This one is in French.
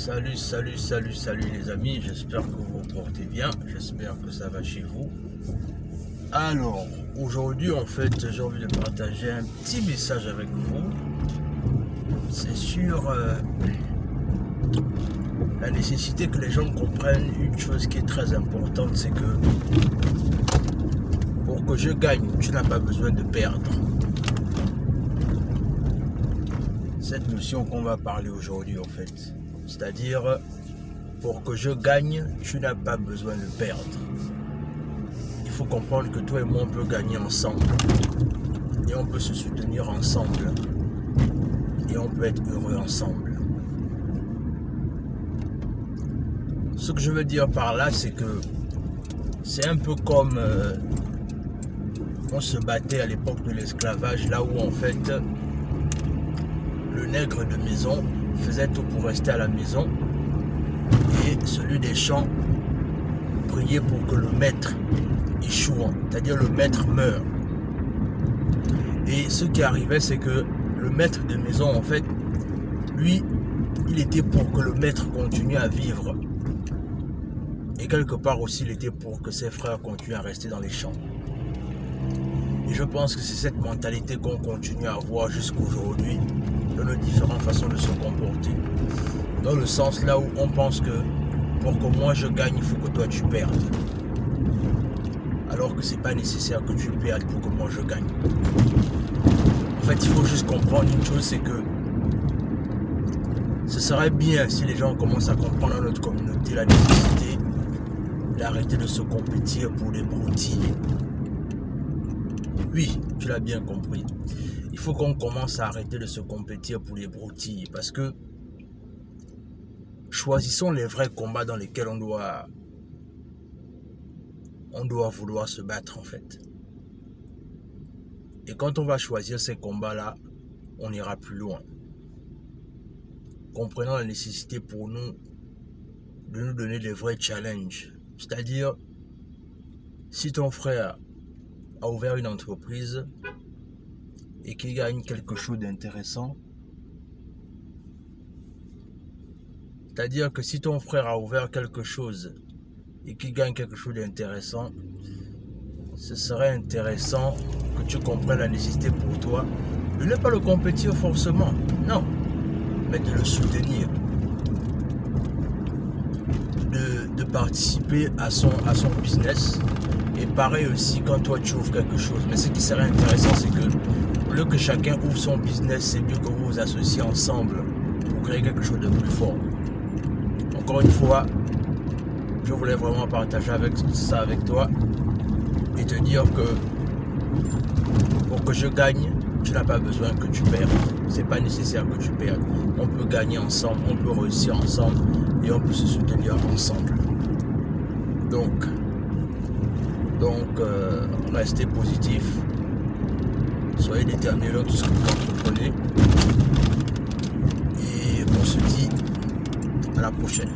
Salut les amis, j'espère que vous vous portez bien, j'espère que ça va chez vous. Alors, aujourd'hui en fait, j'ai envie de partager un petit message avec vous. C'est sur la nécessité que les gens comprennent une chose qui est très importante, c'est que pour que je gagne, tu n'as pas besoin de perdre. Cette notion qu'on va parler aujourd'hui en fait. C'est-à-dire, pour que je gagne, tu n'as pas besoin de perdre. Il faut comprendre que toi et moi, on peut gagner ensemble. Et on peut se soutenir ensemble. Et on peut être heureux ensemble. Ce que je veux dire par là, c'est que c'est un peu comme on se battait à l'époque de l'esclavage, là où en fait, le nègre de maison faisait tout pour rester à la maison et celui des champs priait pour que le maître échoue, c'est-à-dire le maître meurt. Et ce qui arrivait, c'est que le maître de maison, en fait, lui, il était pour que le maître continue à vivre. Et quelque part aussi, il était pour que ses frères continuent à rester dans les champs. Et je pense que c'est cette mentalité qu'on continue à avoir jusqu'aujourd'hui dans nos différentes façons de se comporter. Dans le sens là où on pense que pour que moi je gagne, il faut que toi tu perdes. Alors que c'est pas nécessaire que tu perdes pour que moi je gagne. En fait, il faut juste comprendre une chose, c'est que ce serait bien si les gens commencent à comprendre dans notre communauté la nécessité d'arrêter de se compétir pour les broutilles. Oui, tu l'as bien compris. Il faut qu'on commence à arrêter de se compétir pour les broutilles parce que choisissons les vrais combats dans lesquels on doit vouloir se battre en fait. Et quand on va choisir ces combats-là, on ira plus loin. Comprenons la nécessité pour nous de nous donner des vrais challenges. C'est-à-dire, si ton frère a ouvert une entreprise et qu'il gagne quelque chose d'intéressant, c'est-à-dire que si ton frère a ouvert quelque chose et qu'il gagne quelque chose d'intéressant, ce serait intéressant que tu comprennes la nécessité pour toi de ne pas le compétir forcément, non, mais de le soutenir, de participer à son business. Et pareil aussi quand toi tu ouvres quelque chose. Mais ce qui serait intéressant, c'est que au lieu que chacun ouvre son business, c'est mieux que vous vous associez ensemble pour créer quelque chose de plus fort. Encore une fois, je voulais vraiment partager ça avec toi et te dire que pour que je gagne, tu n'as pas besoin que tu perdes. C'est pas nécessaire que tu perdes. On peut gagner ensemble, on peut réussir ensemble et on peut se soutenir ensemble. Donc restez positif, soyez déterminés dans tout ce que vous entreprenez et on se dit à la prochaine.